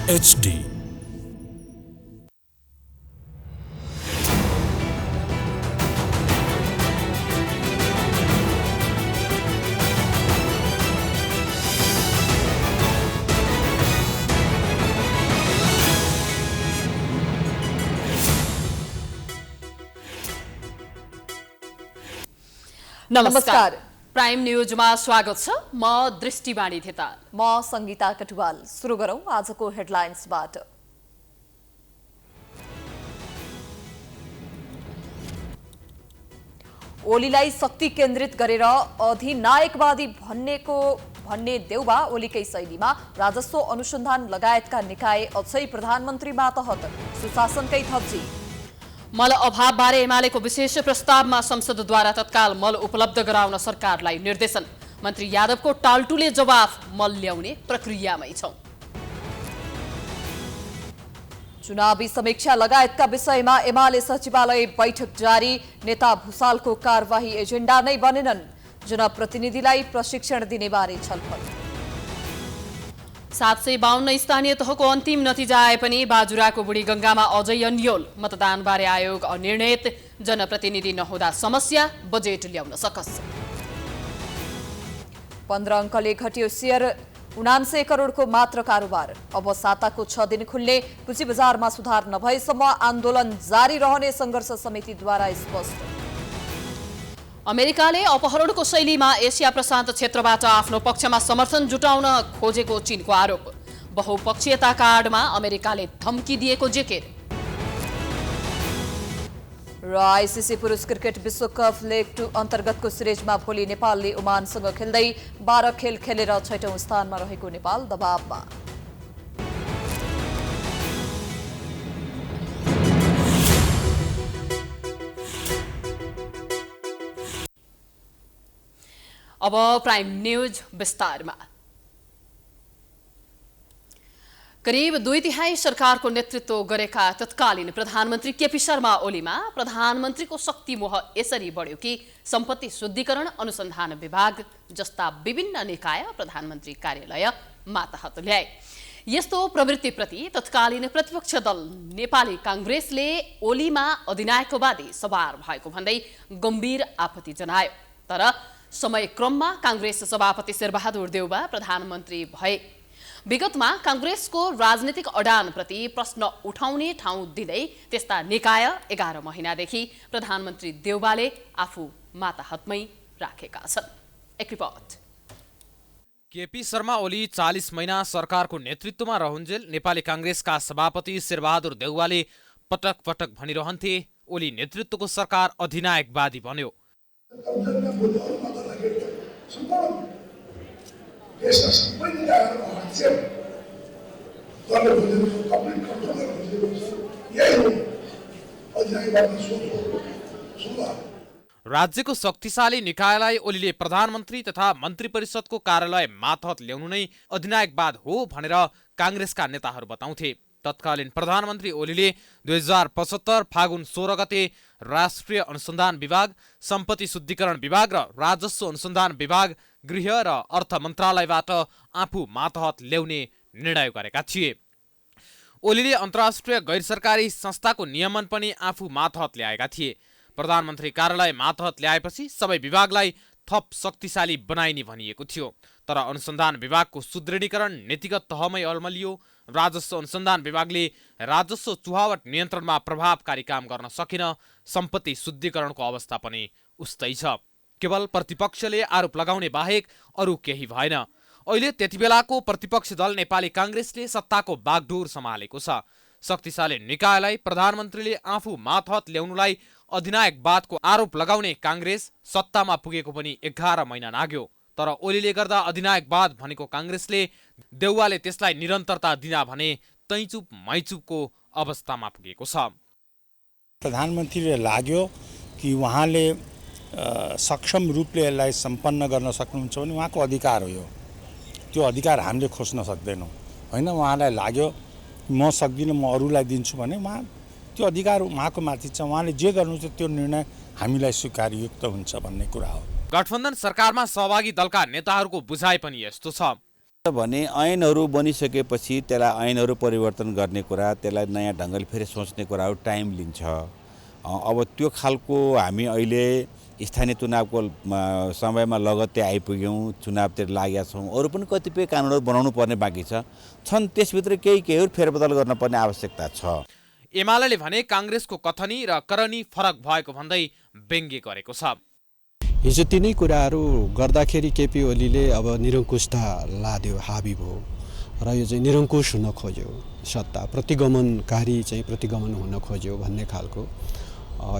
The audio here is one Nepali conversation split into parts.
HD। नमस्कार। प्राइम न्यूजमा स्वागत छ। म दृष्टिवाणी थेताल। म संगीता कटुवाल। सुरु गरौं आजको हेडलाइन्सबाट। ओलीलाई शक्ति केन्द्रित गरेर अधिनायकवादी भन्ने देउबा ओलीकै शैलीमा राजस्व अनुसन्धान लगायतका निकाय अझै प्रधानमन्त्री मातहत सुशासनकै थप्जी। मल अभावबारे एमालेको विशेष प्रस्तावमा संसदद्वारा तत्काल मल उपलब्ध गराउन सरकारलाई निर्देशन। मन्त्री यादवको टालटुले जवाफ मल ल्याउने प्रक्रियामै छौं। चुनावी समीक्षा लगायतका विषयमा एमाले सचिवालय बैठक जारी। नेता भुसालको कारवाही एजेन्डा नै बनेनन्। जनप्रतिनिधिलाई प्रशिक्षण दिने बारे छलफल। 752 स्थानीय तहको अन्तिम नतिजा आए पनि बाजुराको बुढीगंगामा अझै अन्यल। मतदानबारे आयोग अनिर्णित। जनप्रतिनिधि नहुँदा समस्या, बजेट ल्याउन सकस। 15 अङ्कले घट्यो शेयर, 79 करोडको मात्र कारोबार। अब साताको 6 दिन खुल्ने। पुँजी बजारमा सुधार नभएसम्म आन्दोलन जारी रहने संघर्ष समितिद्वारा स्पष्ट। अमेरिकाले अपहरणको शैलीमा एसिया प्रशान्त क्षेत्रबाट आफ्नो पक्षमा समर्थन जुटाउन खोजेको चीनको आरोप। बहुपक्षीयता कार्डमा अमेरिकाले धम्की दिएको जिकिर। र आइसिसी पुरुष क्रिकेट विश्वकप लेग 2 अन्तर्गतको सिरिजमा भोलि नेपालले ओमानसँग खेल्दै 12 खेल खेलेर 6औं स्थानमा रहेको नेपाल दबावमा। अब प्राइम न्यूज विस्तारमा। करिब 2/3 सरकारको नेतृत्व गरेका तत्कालीन प्रधानमन्त्री केपी शर्मा ओलीमा प्रधानमन्त्रीको शक्ति मोह यसरी बढ्यो कि सम्पत्ति शुद्धिकरण अनुसन्धान विभाग जस्ता विभिन्न निकाय प्रधानमन्त्री कार्यालय मातहत ल्याए। यस्तो प्रवृत्तिप्रति तत्कालीन प्रतिपक्ष दल नेपाली कांग्रेसले ओलीमा अधिनायकवादी सवार भएको भन्दै गम्भीर आपत्ति जनायो। तर समयक्रममा कांग्रेस सभापति शेरबहादुर देउबा प्रधानमन्त्री भए। विगतमा कांग्रेसको राजनीतिक अडानप्रति प्रश्न उठाउने ठाउँ दिँदै त्यस्ता निकाय 11 महिनादेखि प्रधानमन्त्री देउबाले आफू माताहतमै राखेका छन्। एक रिपोर्ट। केपी शर्मा ओली 40 महिना सरकारको नेतृत्वमा रहन्जेल नेपाली कांग्रेसका सभापति शेरबहादुर देउवाले पटक पटक भनिरहन्थे ओली नेतृत्वको सरकार अधिनायकवादी बन्यो। राज्यको शक्तिशाली निकायलाई ओलीले प्रधानमन्त्री तथा मन्त्री परिषदको कार्यालय मातहत ल्याउनु नै अधिनायकवाद हो भनेर कांग्रेसका नेताहरू बताउँथे। तत्कालीन प्रधानमन्त्री ओलीले 2075 फागुन 16 गते राष्ट्रिय अनुसन्धान विभाग, सम्पत्ति शुद्धिकरण विभाग र राजस्व अनुसन्धान विभाग, गृह र अर्थ मन्त्रालयबाट आफू मातहत ल्याउने निर्णय गरेका थिए। ओलीले अन्तर्राष्ट्रिय गैर सरकारी संस्थाको नियमन पनि आफू मातहत ल्याएका थिए। प्रधानमन्त्री कार्यालय मातहत ल्याएपछि सबै विभागलाई थप शक्तिशाली बनाइने भनिएको थियो। तर अनुसन्धान विभागको सुदृढीकरण नीतिगत तहमै अल्मलियो। राजस्व अनुसन्धान विभागले राजस्व चुहावट नियन्त्रणमा प्रभावकारी काम गर्न सकेन। सम्पत्ति शुद्धिकरणको अवस्था पनि उस्तै छ। केवल प्रतिपक्षले आरोप लगाउने बाहेक अरू केही भएन। अहिले त्यतिबेलाको प्रतिपक्ष दल नेपाली कांग्रेसले सत्ताको बागडोर सम्हालेको छ। शक्तिशाली निकायलाई प्रधानमन्त्रीले आफू मातहत ल्याउनुलाई अधिनायकवादको आरोप लगाउने कांग्रेस सत्तामा पुगेको पनि 11 महिना लाग्यो। तर ओलीले गर्दा अधिनायकवाद भनेको कांग्रेसले देउवाले त्यसलाई निरन्तरता दिना भने तैचुप मैचुपको अवस्थामा पुगेको छ। प्रधानमन्त्रीले लाग्यो कि उहाँले सक्षम रूपले यसलाई सम्पन्न गर्न सक्नुहुन्छ भने उहाँको अधिकार हो यो। त्यो अधिकार हामीले खोज्न सक्दैनौँ हैन। उहाँलाई लाग्यो म सक्दिनँ, म अरूलाई दिन्छु भने उहाँ त्यो अधिकार उहाँको माथि छ। उहाँले जे गर्नुहुन्छ त्यो निर्णय हामीलाई स्वीकार्ययुक्त हुन्छ भन्ने कुरा हो। गठबन्धन सरकारमा सहभागी दलका नेताहरूको बुझाइ पनि यस्तो छ। भने ऐनहरू बनिसकेपछि त्यसलाई ऐनहरू परिवर्तन गर्ने कुरा, त्यसलाई नयाँ ढङ्गले फेरि सोच्ने कुराहरू टाइम लिन्छ। अब त्यो खालको हामी अहिले स्थानीय चुनावको समयमा लगत्तै आइपुग्यौँ, चुनावतिर लागेका छौँ। अरू पनि कतिपय कानुनहरू बनाउनु पर्ने बाँकी छन्, त्यसभित्र केहीहरू फेरबदल गर्न पर्ने आवश्यकता छ। एमाले भने काङ्ग्रेसको कथनी र करनी फरक भएको भन्दै व्यङ्ग्य गरेको छ। हिजो तिनै कुराहरू गर्दाखेरि केपी ओलीले अब निरङ्कुशता लाद्यो, हाबी भयो र यो चाहिँ निरङ्कुश हुन खोज्यो, सत्ता प्रतिगमनकारी चाहिँ प्रतिगमन हुन खोज्यो भन्ने खालको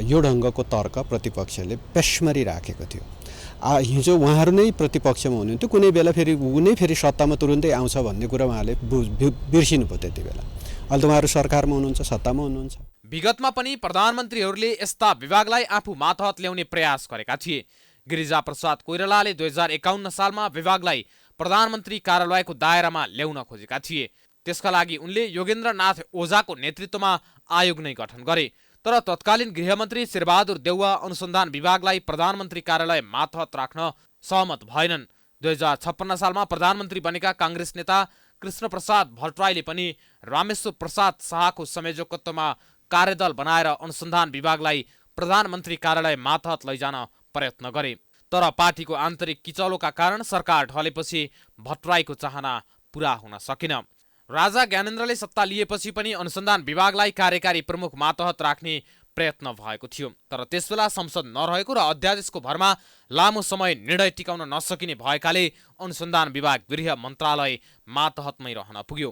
यो ढङ्गको तर्क प्रतिपक्षले पेशमरी राखेको थियो। हिजो उहाँहरू नै प्रतिपक्षमा हुनुहुन्थ्यो, कुनै बेला फेरि सत्तामा तुरुन्तै आउँछ भन्ने कुरा उहाँले बिर्सिनु भयो त्यति बेला। अहिले त उहाँहरू सरकारमा हुनुहुन्छ, सत्तामा हुनुहुन्छ। विगतमा पनि प्रधानमन्त्रीहरूले यस्ता विभागलाई आफू मातहत ल्याउने प्रयास गरेका थिए। गिरिजा प्रसाद कोइरालाले 2051 सालमा विभागलाई प्रधानमन्त्री कार्यालयको दायरामा ल्याउन खोजेका थिए। त्यसका लागि उनले योगेन्द्रनाथ ओझाको नेतृत्वमा आयोग नै गठन गरे। तर तत्कालीन गृहमन्त्री शेरबहादुर देउवा अनुसन्धान विभागलाई प्रधानमन्त्री कार्यालय मातहत राख्न सहमत भएनन्। 2056 सालमा प्रधानमन्त्री बनेका काङ्ग्रेस नेता कृष्णप्रसाद भट्टराईले पनि रामेश्वर प्रसाद शाहको संयोजकत्वमा कार्यदल बनाएर अनुसन्धान विभागलाई प्रधानमन्त्री कार्यालय मातहत लैजान प्रयत्न गरे। तर पार्टीको आन्तरिक किचलोका कारण सरकार ढलेपछि भट्टराईको चाहना पूरा हुन सकेन। राजा ज्ञानेन्द्रले सत्ता लिएपछि पनि अनुसन्धान विभागलाई कार्यकारी प्रमुख मातहत राख्ने प्रयत्न भएको थियो। तर त्यसबेला संसद नरहेको र अध्यादेशको भरमा लामो समय निर्णय टिकाउन नसकिने भएकाले अनुसन्धान विभाग गृह मन्त्रालय मातहतमै रहन पुग्यो।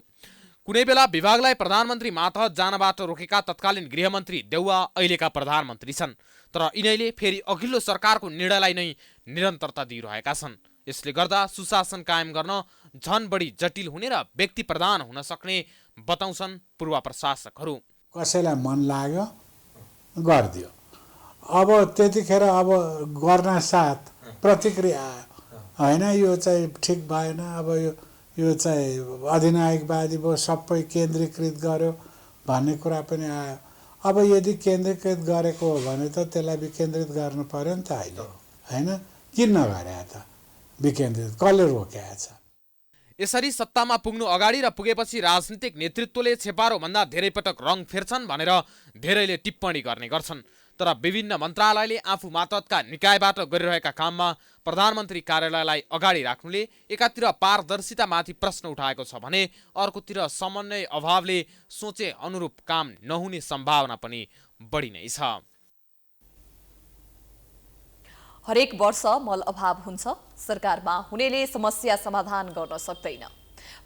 कुनै बेला विभागलाई प्रधानमन्त्री मातहत जानबाट रोकेका तत्कालीन गृहमन्त्री देउवा अहिलेका प्रधानमन्त्री छन्। तर यिनैले फेरि अघिल्लो सरकारको निर्णयलाई नै निरन्तरता दिइरहेका छन्। यसले गर्दा सुशासन कायम गर्न झन बढी जटिल हुने र व्यक्ति प्रधान हुन सक्ने बताउँछन् पूर्व प्रशासकहरू। कसैलाई मन लाग्यो गरिदियो, अब त्यतिखेर अब गर्न साथ प्रतिक्रिया होइन, यो चाहिँ ठिक भएन, अब यो चाहिँ अधिनायकवादी भयो, सबै केन्द्रीकृत गर्यो भन्ने कुरा पनि आयो। अब यदि केन्द्रीकृत गरेको हो भने त त्यसलाई विकेन्द्रित गर्नु पर्यो नि त अहिले, होइन? किन नगरे त विकेन्द्रित, कसले रोकेको छ? यसरी सत्तामा पुग्नु अगाडि र पुगेपछि राजनीतिक नेतृत्वले छेपारोभन्दा धेरै पटक रङ फेर्छन् भनेर धेरैले टिप्पणी गर्ने गर्छन्। तर विभिन्न मन्त्रालयले आफू मातहतका निकायबाट गरिरहेका काममा प्रधानमन्त्री कार्यालयलाई अगाडि राख्नुले एकातिर पारदर्शितामाथि प्रश्न उठाएको छ भने अर्कोतिर समन्वय अभावले सोचे अनुरूप काम नहुने सम्भावना पनि बढी नै छ। हरेक वर्ष मल अभाव हुन्छ, सरकारमा हुनेले समस्या समाधान गर्न सक्दैन,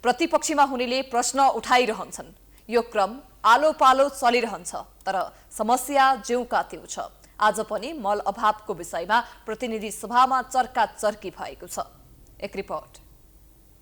प्रतिपक्षमा हुनेले प्रश्न उठाइरहन्छन्। यो क्रम आलो पालो चलिरहन्छ, तर समस्या ज्यूका त्यो छ। आज पनि मल अभावको विषयमा प्रतिनिधि सभामा चर्काचर्की भएको छ। एक रिपोर्ट।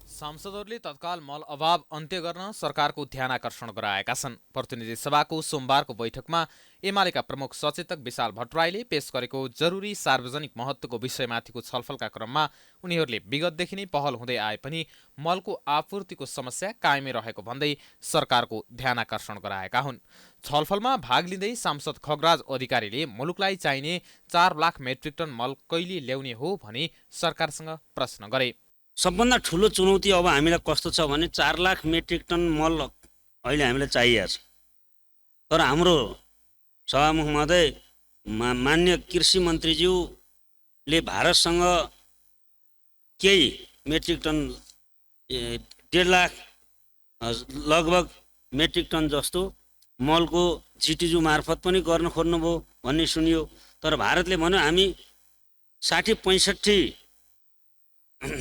सांसदहरूले तत्काल मल अभाव अन्त्य गर्न सरकारको ध्यानाकर्षण गराएका छन्। प्रतिनिधि सभाको सोमबारको बैठकमा एमालेका प्रमुख सचेतक विशाल भट्टराईले पेश गरेको जरुरी सार्वजनिक महत्त्वको विषयमाथिको छलफलका क्रममा उनीहरूले विगतदेखि नै पहल हुँदै आए पनि मलको आपूर्तिको समस्या कायमै रहेको भन्दै सरकारको ध्यानाकर्षण गराएका हुन्। छलफलमा भाग लिँदै सांसद खगराज अधिकारीले मुलुकलाई चाहिने 4 लाख मेट्रिक टन मल कहिले ल्याउने हो भनी सरकारसँग प्रश्न गरे। सबभन्दा ठुलो चुनौती अब हामीलाई कस्तो छ भने 4 लाख मेट्रिक टन मल अहिले हामीलाई चाहिएको छ। तर हाम्रो सभामुख महोदय मान्य कृषि मन्त्रीज्यूले भारतसँग केही मेट्रिक टन 1.5 लाख लगभग मेट्रिक टन जस्तो मलको जिटिजु मार्फत पनि गर्न खोज्नुभयो भन्ने सुनियो। तर भारतले भन्यो हामी 60-65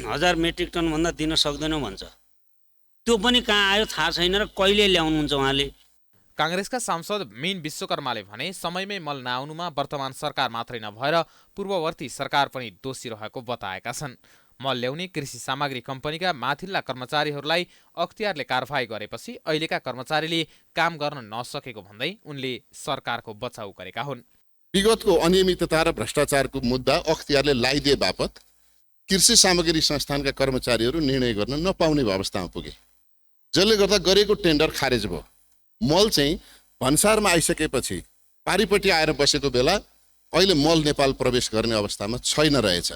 हजार मेट्रिक टन भन्दा दिन सक्दैनौँ भन्छ। त्यो पनि कहाँ आयो थाहा छैन र कहिले ल्याउनुहुन्छ उहाँले। काङ्ग्रेसका सांसद मीन विश्वकर्माले भने समयमै मल नआउनुमा वर्तमान सरकार मात्रै नभएर पूर्ववर्ती सरकार पनि दोषी रहेको बताएका छन्। मल ल्याउने कृषि सामग्री कम्पनीका माथिल्ला कर्मचारीहरूलाई अख्तियारले कारबाही गरेपछि अहिलेका कर्मचारीले काम गर्न नसकेको भन्दै उनले सरकारको बचाउ गरेका हुन्। विगतको अनियमितता र भ्रष्टाचारको मुद्दा अख्तियारले लगाइदिए बापत कृषि सामग्री संस्थानका कर्मचारीहरू निर्णय गर्न नपाउने अवस्थामा पुगे, जसले गर्दा गरेको टेन्डर खारेज भयो। मल चाहिँ भन्सारमा आइसकेपछि पारिपट्टि आएर बसेको बेला अहिले मल नेपाल प्रवेश गर्ने अवस्थामा छैन रहेछ।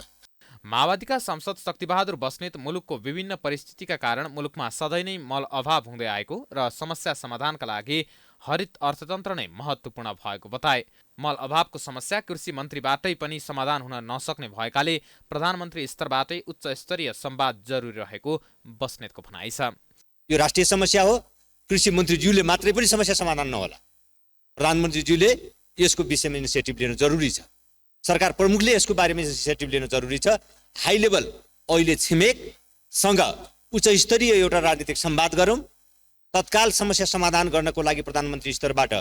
माओवादीका सांसद शक्तिबहादुर बस्नेत मुलुकको विभिन्न परिस्थितिका कारण मुलुकमा सधैँ नै मल अभाव हुँदै आएको र समस्या समाधानका लागि हरित अर्थतन्त्र नै महत्त्वपूर्ण भएको बताए। मल अभावको समस्या कृषि मन्त्रीबाटै पनि समाधान हुन नसक्ने भएकाले प्रधानमन्त्री स्तरबाटै उच्च स्तरीय संवाद जरुरी रहेको बस्नेतको भनाइ छ। यो राष्ट्रिय समस्या हो, कृषि मन्त्रीज्यूले मात्रै पनि समस्या समाधान नहोला, प्रधानमन्त्रीज्यूले यसको विषयमा इनिसिएटिभ लिन जरुरी छ, सरकार प्रमुखले यसको बारेमा इनिसिएटिभ लिन जरुरी छ। हाई लेभल अहिले छिमेकसँग उच्च स्तरीय एउटा राजनीतिक संवाद गरौँ, तत्काल समस्या समाधान गर्नको लागि प्रधानमन्त्री स्तरबाट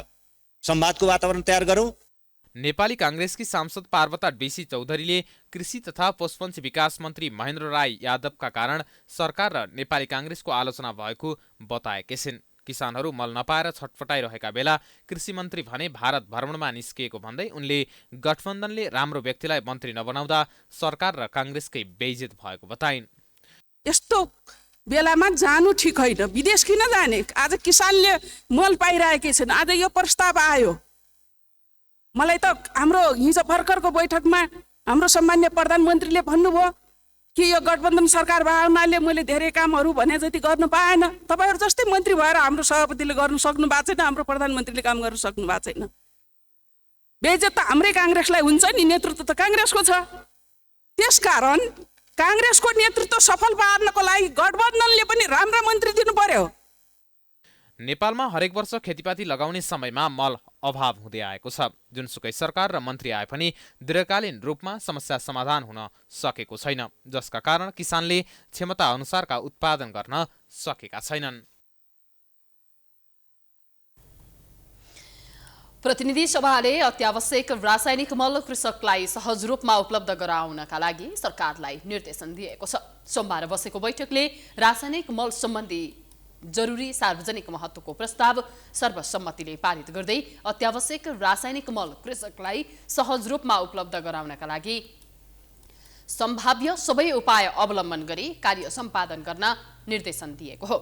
संवादको वातावरण तयार गरौँ। नेपाली कांग्रेसकी सांसद पार्वता डीसी चौधरीले कृषि तथा पशुपन्छी विकास मन्त्री महेन्द्र राय यादवका कारण सरकार र नेपाली कांग्रेसको आलोचना भएको बताएकी छिन्। किसानहरू मल नपाएर छटफटाइरहेका बेला कृषि मन्त्री भने भारत भ्रमणमा निस्किएको भन्दै उनले गठबन्धनले राम्रो व्यक्तिलाई मन्त्री नबनाउँदा सरकार र कांग्रेसकै बेइज्जत भएको बताइन्। यस्तो बेलामा जानु ठिक होइन, विदेश किन जाने? आज किसानले मल पाइरहेकै छैन, आज यो प्रस्ताव आयो। मलाई त हाम्रो हिजो भर्खरको बैठकमा हाम्रो सम्मान्य प्रधानमन्त्रीले भन्नुभयो कि यो गठबन्धन सरकार भए हुनाले मैले धेरै कामहरू भने जति गर्नु पाएन। तपाईँहरू जस्तै मन्त्री भएर हाम्रो सभापतिले गर्नु सक्नु भएको छैन, हाम्रो प्रधानमन्त्रीले काम गर्न सक्नु भएको छैन। बेइज्जत त हाम्रै काङ्ग्रेसलाई हुन्छ नि, नेतृत्व त काङ्ग्रेसको छ। त्यसकारण काङ्ग्रेसको नेतृत्व सफल पार्नको लागि गठबन्धनले पनि राम्रा मन्त्री दिनु पर्यो। नेपालमा हरेक वर्ष खेतीपाती लगाउने समयमा मल अभाव हुँदै आएको छ। जुनसुकै सरकार र मन्त्री आए पनि दीर्घकालीन रूपमा समस्या समाधान हुन सकेको छैन, जसका कारण किसानले क्षमता अनुसारका उत्पादन गर्न सकेका छैनन्। प्रतिनिधि सभाले अत्यावश्यक रासायनिक मल कृषकलाई सहज रूपमा उपलब्ध गराउनका लागि सरकारलाई निर्देशन दिएको छ। सोमबार बसेको बैठकले रासायनिक मल सम्बन्धी जरुरी सार्वजनिक महत्त्वको प्रस्ताव सर्वसम्मतिले पारित गर्दै अत्यावश्यक रासायनिक मल कृषकलाई सहज रूपमा उपलब्ध गराउनका लागि सम्भाव्य सबै उपाय अवलम्बन गरी कार्य सम्पादन गर्न निर्देशन दिएको हो।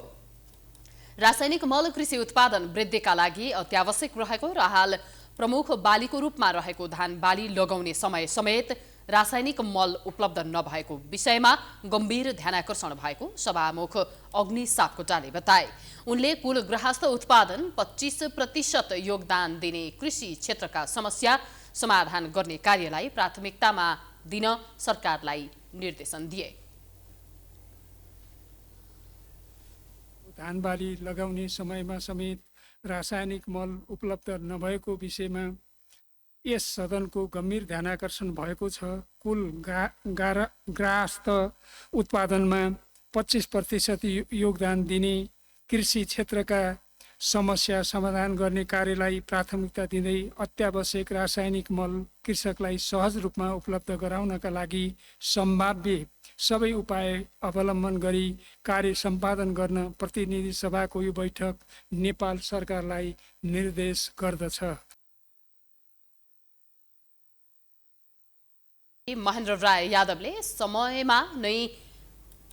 रासायनिक मल कृषि उत्पादन वृद्धिका लागि अत्यावश्यक रहेको र हाल प्रमुख बालीको रूपमा रहेको धान बाली लगाउने समय समेत रासायनिक मल उपलब्ध नभएको विषयमा गम्भीर ध्यानाकर्षण भएको सभामुख अग्नि सापकोटाले बताए। उनले कुल गृहस्थ उत्पादन 25% योगदान दिने कृषि क्षेत्रका समस्या समाधान गर्ने कार्यलाई प्राथमिकतामा दिन सरकारलाई निर्देशन दिए। धान बाली लगाउने समयमा समेत रासायनिक मल उपलब्ध नभएको विषयमा यस सदनको गम्भीर ध्यानाकर्षण भएको छ। कुल गृहस्थ उत्पादनमा 25% योगदान दिने कृषि क्षेत्रका समस्या समाधान गर्ने कार्यलाई प्राथमिकता दिँदै अत्यावश्यक रासायनिक मल कृषकलाई सहज रूपमा उपलब्ध गराउनका लागि सम्भाव्य सबै उपाय अवलम्बन गरी कार्य सम्पादन गर्न प्रतिनिधि सभाको यो बैठक नेपाल सरकारलाई निर्देश गर्दछ। महेन्द्र राय यादवले समयमा नै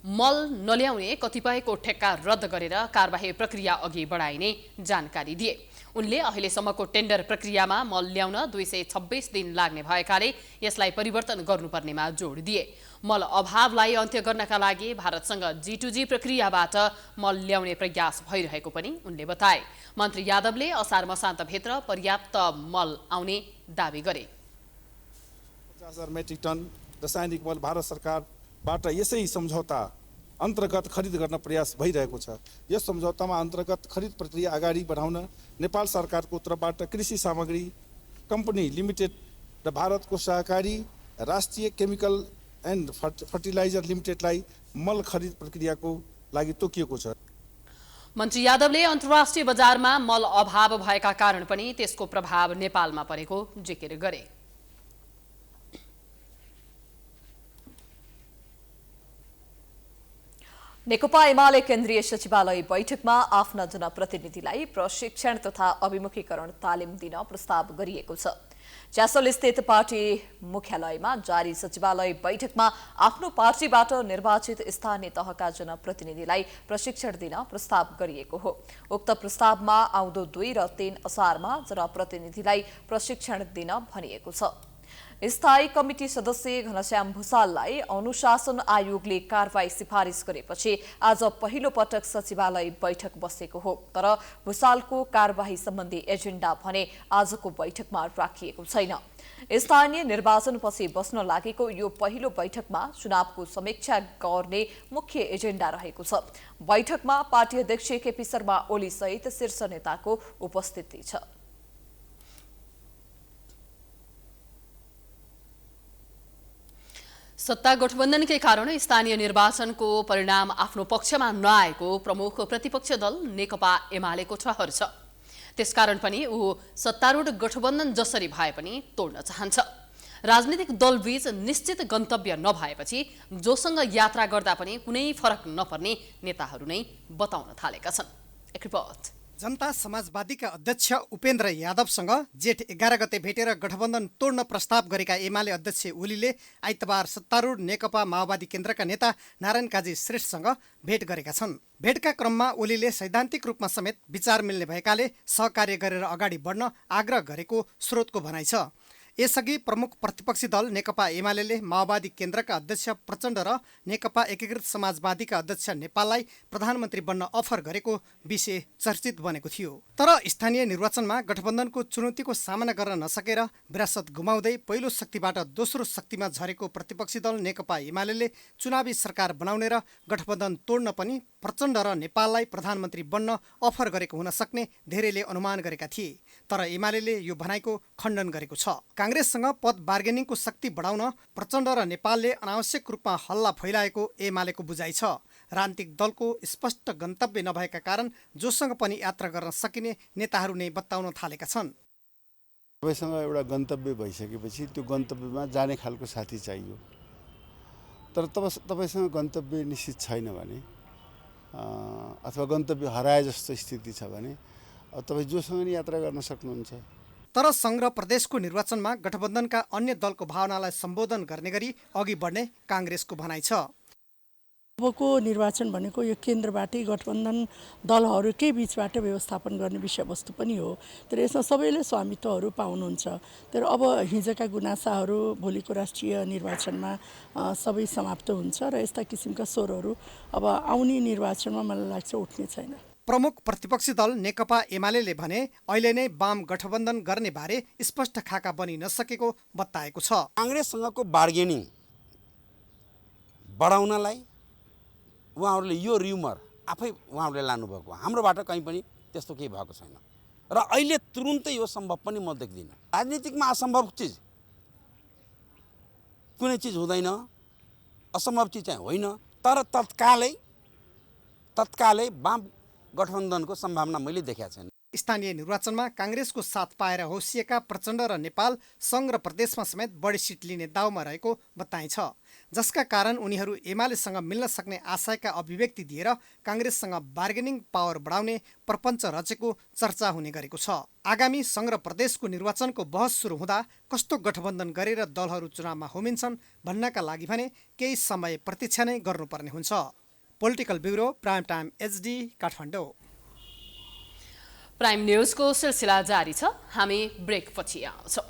मल नल्याउने कतिपयको ठेक्का रद्द गरेर कारबाही प्रक्रिया अघि बढाइने जानकारी दिए। उनले अहिलेसम्मको टेन्डर प्रक्रियामा मल ल्याउन 226 दिन लाग्ने भएकाले यसलाई परिवर्तन गर्नुपर्नेमा जोड दिए। मल अभावलाई अन्त्य गर्नका लागि भारतसँग G2G प्रक्रियाबाट मल ल्याउने प्रयास भइरहेको पनि उनले बताए। मन्त्री यादवले असार मसान्तभित्र पर्याप्त मल आउने दावी गरे। 50,000 मेट्रिक टन रासायनिक मल भारत सरकारबाट यसै सम्झौता अन्तर्गत खरिद गर्न प्रयास भइरहेको छ। यस सम्झौतामा अन्तर्गत खरिद प्रक्रिया अगाडि बढाउन नेपाल सरकारको तर्फबाट कृषि सामग्री कम्पनी लिमिटेड र भारतको सहकारी राष्ट्रिय केमिकल एन्ड फर्टिलाइजर लिमिटेडलाई मल खरिद प्रक्रियाको लागि तोकिएको छ। मन्त्री यादवले अन्तर्राष्ट्रिय बजारमा मल अभाव भएका कारण पनि त्यसको प्रभाव नेपालमा परेको जिकिर गरे। नेकपा एमाले केन्द्रीय सचिवालय बैठकमा आफ्ना जनप्रतिनिधिलाई प्रशिक्षण तथा अभिमुखीकरण तालिम दिन प्रस्ताव गरिएको छ। च्यासल स्थित पार्टी मुख्यालयमा जारी सचिवालय बैठकमा आफ्नो पार्टीबाट निर्वाचित स्थानीय तहका जनप्रतिनिधिलाई प्रशिक्षण दिन प्रस्ताव गरिएको हो। उक्त प्रस्तावमा आउँदो 2 र 3 असारमा जनप्रतिनिधिलाई प्रशिक्षण दिन भनिएको छ। स्थायी कमिटी सदस्य घनश्याम भुसाललाई अनुशासन आयोगले कारबाही सिफारिस गरेपछि आज पहिलो पटक सचिवालय बैठक बसेको हो। तर भुसालको कारबाही सम्बन्धी एजेन्डा भने आजको बैठकमा राखिएको छैन। स्थानीय निर्वाचनपछि बस्न लागेको यो पहिलो बैठकमा चुनावको समीक्षा गर्ने मुख्य एजेन्डा रहेको छ। बैठकमा पार्टी अध्यक्ष केपी शर्मा ओली सहित शीर्ष नेताको उपस्थिति छ। सत्ता गठबन्धनकै कारण स्थानीय निर्वाचनको परिणाम आफ्नो पक्षमा नआएको प्रमुख प्रतिपक्ष दल नेकपा एमालेको ठहर छ। त्यसकारण पनि ऊ सत्तारूढ गठबन्धन जसरी भए पनि तोड्न चाहन्छ। राजनीतिक दलबीच निश्चित गन्तव्य नभएपछि जोसँग यात्रा गर्दा पनि कुनै फरक नपर्ने नेताहरू नै बताउन थालेका छन्। एक रिपोर्ट। जनता समाजवादीका अध्यक्ष उपेन्द्र यादवसँग जेठ 11 गते भेटेर गठबन्धन तोड्न प्रस्ताव गरेका एमाले अध्यक्ष ओलीले आइतबार सत्तारूढ नेकपा माओवादी केन्द्रका नेता नारायण काजी श्रेष्ठसँग भेट गरेका छन्। भेटका क्रममा ओलीले सैद्धान्तिक रूपमा समेत विचार मिल्ने भएकाले सहकार्य गरेर अगाडि बढ्न आग्रह गरेको स्रोतको भनाइ छ। यसअघि प्रमुख प्रतिपक्षी दल नेकपा एमाले माओवादी केन्द्रका अध्यक्ष प्रचण्ड र नेकपा एकीकृत समाजवादीका अध्यक्ष नेपाललाई प्रधानमन्त्री बन्न अफर गरेको विषय चर्चित बनेको थियो। तर स्थानीय निर्वाचनमा गठबन्धनको चुनौतीको सामना गर्न नसकेर विरासत गुमाउँदै पहिलो शक्तिबाट दोस्रो शक्तिमा झरेको प्रतिपक्षी दल नेकपा एमाले चुनावी सरकार बनाउने र गठबन्धन तोड्न पनि प्रचण्ड र नेपाललाई प्रधानमन्त्री बन्न अफर गरेको हुन सक्ने धेरैले अनुमान गरेका थिए। तर एमाले यो भनाइको खण्डन गरेको छ। काङ्ग्रेससँग पद बार्गेनिङको शक्ति बढाउन प्रचण्ड र नेपालले अनावश्यक रूपमा हल्ला फैलाएको एमालेको बुझाइ छ। राजनीतिक दलको स्पष्ट गन्तव्य नभएका कारण जोसँग पनि यात्रा गर्न सकिने नेताहरू नै बताउन थालेका छन्। तपाईँसँग एउटा गन्तव्य भइसकेपछि त्यो गन्तव्यमा जाने खालको साथी चाहियो। तर तपाईँसँग गन्तव्य निश्चित छैन भने अथवा गन्तव्य हराए जस्तो स्थिति छ भने तपाईँ जोसँग नि यात्रा गर्न सक्नुहुन्छ। तर सङ्घ र प्रदेशको निर्वाचनमा गठबन्धनका अन्य दलको भावनालाई सम्बोधन गर्ने गरी अघि बढ्ने काङ्ग्रेसको भनाइ छ। अबको निर्वाचन भनेको यो केन्द्रबाटै गठबन्धन दलहरूकै बिचबाट व्यवस्थापन गर्ने विषयवस्तु पनि हो। तर यसमा सबैले स्वामित्वहरू पाउनुहुन्छ। तर अब हिजोका गुनासाहरू भोलिको राष्ट्रिय निर्वाचनमा सबै समाप्त हुन्छ र यस्ता किसिमका स्वरहरू अब आउने निर्वाचनमा मलाई लाग्छ उठ्ने छैन। प्रमुख प्रतिपक्षी दल नेकपा एमाले भने अहिले नै वाम गठबन्धन गर्ने बारे स्पष्ट खाका बनि नसकेको बताएको छ। काङ्ग्रेससँगको बार्गेनिङ बढाउनलाई उहाँहरूले यो र्युमर आफै उहाँहरूले लानुभएको, हाम्रोबाट कहीँ पनि त्यस्तो केही भएको छैन र अहिले तुरुन्तै यो सम्भव पनि म देख्दिनँ। राजनीतिकमा असम्भव चिज कुनै चिज हुँदैन, असम्भव चिज चाहिँ होइन। तर तत्कालै वाम गठबन्धनको सम्भावना मैले देखेको छैन। स्थानीय निर्वाचनमा काङ्ग्रेसको साथ पाएर होसिएका प्रचण्ड र नेपाल सङ्घ र प्रदेशमा समेत बढी सिट लिने दाउमा रहेको बताइन्छ, जसका कारण उनीहरू एमालेसँग मिल्न सक्ने आशयका अभिव्यक्ति दिएर काङ्ग्रेससँग बार्गेनिङ पावर बढाउने प्रपञ्च रचेको चर्चा हुने गरेको छ। आगामी सङ्घ र प्रदेशको निर्वाचनको बहस सुरु हुँदा कस्तो गठबन्धन गरेर दलहरू चुनावमा होमिन्छन् भन्नका लागि भने केही समय प्रतीक्षा नै गर्नुपर्ने हुन्छ। Political bureau, prime time HD, Kathmandu. Prime न्युजको सिलसिला जारी छ। हामी ब्रेक पछि आउँछौँ।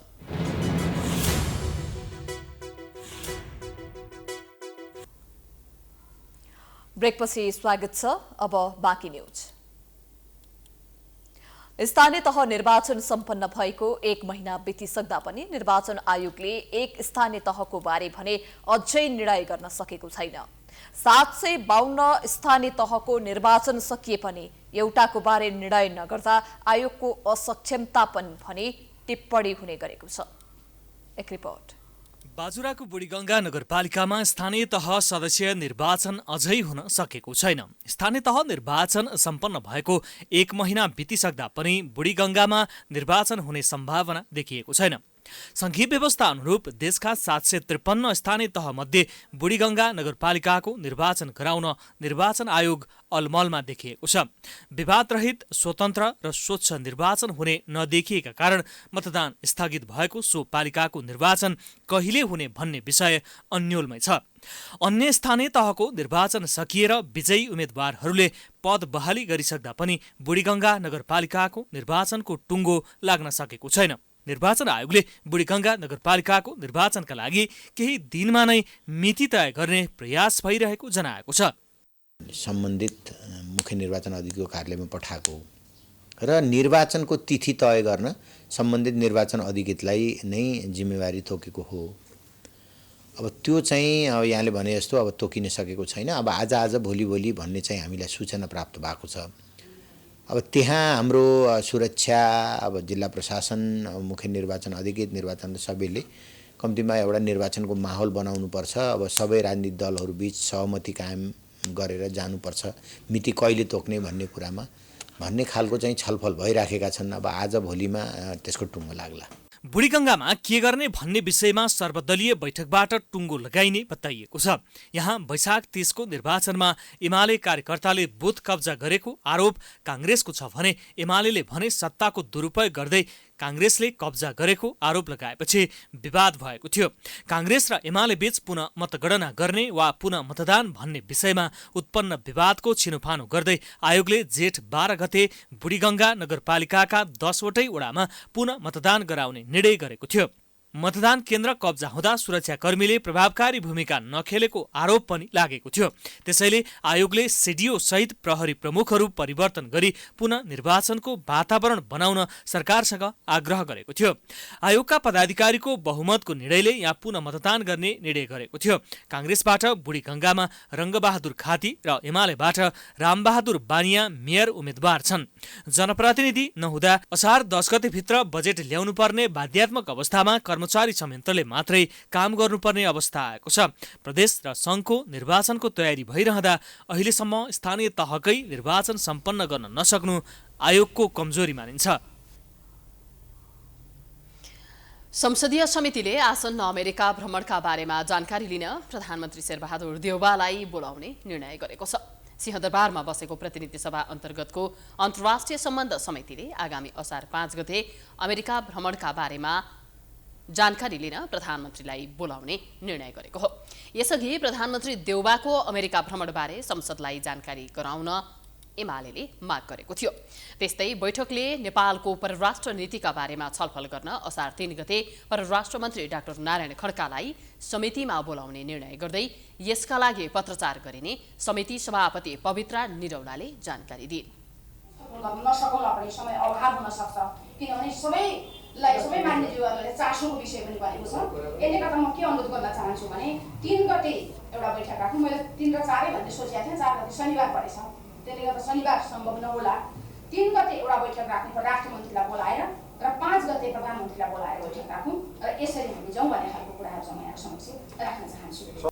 ब्रेकपछि स्वागत छ। अब बाँकी न्युज। स्थानीय तह निर्वाचन सम्पन्न भएको 1 महिना बितिसक्दा पनि निर्वाचन आयोगले एक स्थानीय तहको बारे भने अझै निर्णय गर्न सकेको छैन। 752 स्थानीय तहको निर्वाचन सकिए पनि एउटाको बारे निर्णय नगर्दा आयोगको असक्षमता पनि भने टिप्पणी हुने गरेको छ। एक रिपोर्ट। बाजुराको बुढीगङ्गा नगरपालिकामा स्थानीय तह सदस्य निर्वाचन अझै हुन सकेको छैन। स्थानीय तह निर्वाचन सम्पन्न भएको 1 महिना बितिसक्दा पनि बुढीगङ्गामा निर्वाचन हुने सम्भावना देखिएको छैन। सङ्घीय व्यवस्था अनुरूप देशका 753 स्थानीय तह मध्ये बुढीगङ्गा नगरपालिकाको निर्वाचन गराउन निर्वाचन आयोग अलमलमा देखिएको छ। विवादरहित, स्वतन्त्र र स्वच्छ निर्वाचन हुने नदेखिएका कारण मतदान स्थगित भएको सो पालिकाको निर्वाचन कहिले हुने भन्ने विषय अन्योलमै छ। अन्य स्थानीय तहको निर्वाचन सकिएर विजयी उम्मेद्वारहरूले पद बहाली गरिसक्दा पनि बुढीगङ्गा नगरपालिकाको निर्वाचनको टुङ्गो लाग्न सकेको छैन। निर्वाचन आयोगले बुढीगङ्गा नगरपालिकाको निर्वाचनका लागि केही दिनमा नै मिति तय गर्ने प्रयास भइरहेको जनाएको छ। सम्बन्धित मुख्य निर्वाचन अधिकारीको कार्यालयमा पठाएको र निर्वाचनको तिथि तय गर्न सम्बन्धित निर्वाचन अधिकारीलाई नै जिम्मेवारी तोकेको हो। अब त्यो चाहिँ अब यहाँले भने जस्तो अब तोकिन सकेको छैन। अब आज भोलि भन्ने चाहिँ हामीलाई सूचना प्राप्त भएको छ। अब त्यहाँ हाम्रो सुरक्षा अब जिल्ला प्रशासन मुख्य निर्वाचन अधिकारी निर्वाचन सबैले कम्तीमा एउटा निर्वाचनको माहौल बनाउनुपर्छ। अब सबै राजनीतिक दलहरू बीच सहमति कायम गरेर जानुपर्छ। मिति कहिले तोक्ने भन्ने खालको चाहिँ छलफल भइराखेका छन्। अब आज भोलिमा त्यसको टुङ्गो लाग्ला। बुढीगङ्गामा के गर्ने भन्ने विषयमा सर्वदलीय बैठकबाट टुङ्गो लगाइने बताइएको छ। यहाँ वैशाख 30 को निर्वाचनमा एमाले कार्यकर्ताले बुथ कब्जा गरेको आरोप काङ्ग्रेसको छ भने एमाले भने सत्ताको दुरुपयोग गर्दै काङ्ग्रेसले कब्जा गरेको आरोप लगाएपछि विवाद भएको थियो। काङ्ग्रेस र एमाले बीच पुनः मतगणना गर्ने वा पुनः मतदान भन्ने विषयमा उत्पन्न विवादको छिनोफानो गर्दै आयोगले जेठ 12 गते बुढीगङ्गा नगरपालिकाका 10 वटै वडामा पुनः मतदान गराउने निर्णय गरेको थियो। मतदान केन्द्र कब्जा हुँदा सुरक्षाकर्मीले प्रभावकारी भूमिका नखेलेको आरोप पनि लागेको थियो। त्यसैले आयोगले सिडिओ सहित प्रहरी प्रमुखहरू परिवर्तन गरी पुनः निर्वाचनको वातावरण बनाउन सरकारसँग आग्रह गरेको थियो। आयोगका पदाधिकारीको बहुमतको निर्णयले यहाँ पुनः मतदान गर्ने निर्णय गरेको थियो। काङ्ग्रेसबाट बुढीगङ्गामा रङ्गबहादुर खाती र एमालेबाट रामबहादुर बानिया मेयर उम्मेद्वार छन्। जनप्रतिनिधि नहुँदा असार 10 गतेभित्र बजेट ल्याउनु पर्ने बाध्यात्मक अवस्थामा कर्मचारी संयन्त्रले मात्रै काम गर्नुपर्ने अवस्था आएको छ। प्रदेश र सङ्घको निर्वाचनको तयारी भइरहँदा अहिलेसम्म स्थानीय तहकै निर्वाचन सम्पन्न गर्न नसक्नु आयोगको कमजोरी मानिन्छ। संसदीय समितिले आसन्न अमेरिका भ्रमणका बारेमा जानकारी लिन प्रधानमन्त्री शेरबहादुर देउवालाई बोलाउने निर्णय गरेको छ। सिंहदरबारमा बसेको प्रतिनिधि सभा अन्तर्गतको अन्तर्राष्ट्रिय सम्बन्ध समितिले आगामी असार 5 गते अमेरिका भ्रमणका बारेमा जानकारी लिन प्रधानमन्त्रीलाई बोलाउने निर्णय गरेको हो। यसअघि प्रधानमन्त्री देउवाको अमेरिका भ्रमणबारे संसदलाई जानकारी गराउन एमाले माग गरेको थियो। त्यस्तै बैठकले नेपालको परराष्ट्र नीतिका बारेमा छलफल गर्न असार 3 गते परराष्ट्र मन्त्री डाक्टर नारायण खड्कालाई समितिमा बोलाउने निर्णय गर्दै यसका लागि पत्रचार गरिने समिति सभापति पवित्रा निरौलाले जानकारी दिए। नसकौँला पनि समय अभाव हुन सक्छ, किनभने सबै मान्यज्यूहरूले चासोको विषय पनि भनेको छ। यसले गर्दा म के अनुरोध गर्न चाहन्छु भने 3 गते एउटा बैठक राखौँ। मैले 3 र 4 भन्ने सोचेको थिएँ, 4 गते शनिबार परेछ, त्यसले गर्दा शनिबार सम्भव नहोला। 3 गते एउटा बैठक राख्ने परराष्ट्र मन्त्रीलाई बोलाएर र 5 गते प्रधानमन्त्रीलाई बोलाएर बैठक राखौँ र यसरी हामी जाउँ भन्ने खालको कुराहरू चाहिँ यहाँको समक्ष राख्न चाहन्छु।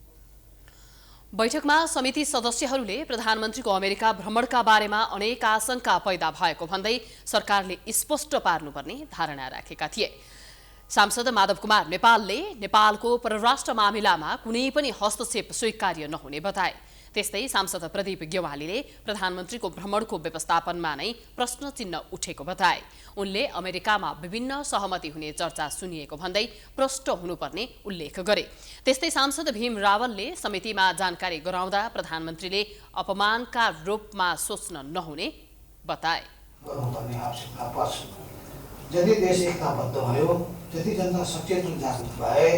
बैठकमा समिति सदस्यहरूले प्रधानमन्त्रीको अमेरिका भ्रमणका बारेमा अनेक आशंका पैदा भएको भन्दै सरकारले स्पष्ट पार्नुपर्ने धारणा राखेका थिए। सांसद माधव कुमार नेपालले नेपालको परराष्ट्र मामिलामा कुनै पनि हस्तक्षेप स्वीकार्य नहुने बताए। त्यस्तै सांसद प्रदीप गेवालीले प्रधानमन्त्रीको भ्रमणको व्यवस्थापनमा नै प्रश्न चिन्ह उठेको बताए। उनले अमेरिकामा विभिन्न सहमति हुने चर्चा सुनिएको भन्दै प्रष्ट हुनुपर्ने उल्लेख गरे। त्यस्तै सांसद भीम रावलले समितिमा जानकारी गराउँदा प्रधानमन्त्रीले अपमानका रूपमा सोच्न नहुने बताए। जति देश एकताबद्ध भयो, जति जनता सचेत र जागृत भए,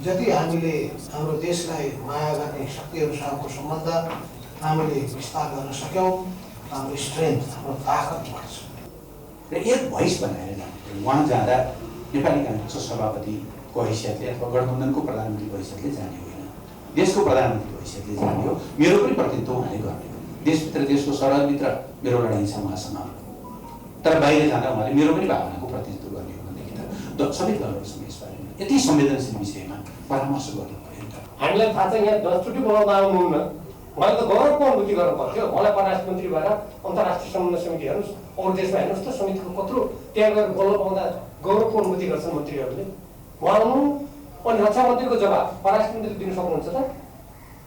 जति हामीले हाम्रो देशलाई माया गर्ने शक्तिहरूसँगको सम्बन्ध हामीले विस्तार गर्न सक्यौँ, हाम्रो स्ट्रेन्थ, हाम्रो ताकत बढ्छ। र एक भोइस बनाएर जानु, उहाँ जाँदा नेपाली काङ्ग्रेसको सभापतिको हैसियतले अथवा गठबन्धनको प्रधानमन्त्रीको हैसियतले जाने होइन, देशको प्रधानमन्त्रीको हैसियतले जाने हो। मेरो पनि प्रतिनिधित्व उहाँले गर्ने हो। देशभित्र, देशको सरहदभित्र मेरो लडाइँ छ उहाँसँग, तर बाहिर जाँदा उहाँले मेरो पनि भावनाको प्रतिनिधित्व गर्ने हो भनेदेखि त सबै दलहरूसँग यसबारेमा यति संवेदनशील विषयमा परामर्श गर्नु पर्यो। हामीलाई थाहा छ यहाँ 10 चोटि बोलाउँदा आउनुहुन्न, मलाई त गौरवको अनुभूति गर्नु पर्थ्यो। मलाई परराष्ट्र मन्त्री भएर अन्तर्राष्ट्रिय सम्बन्ध समिति हेर्नुहोस्, अरू देशमा हेर्नुहोस् त समितिको कत्रो त्यहाँ गएर बोल्न पाउँदा गौरवको अनुभूति गर्छन् मन्त्रीहरूले। उहाँ आउनु अनि रक्षा मन्त्रीको जवाब परराष्ट्र मन्त्रीले दिन सक्नुहुन्छ त?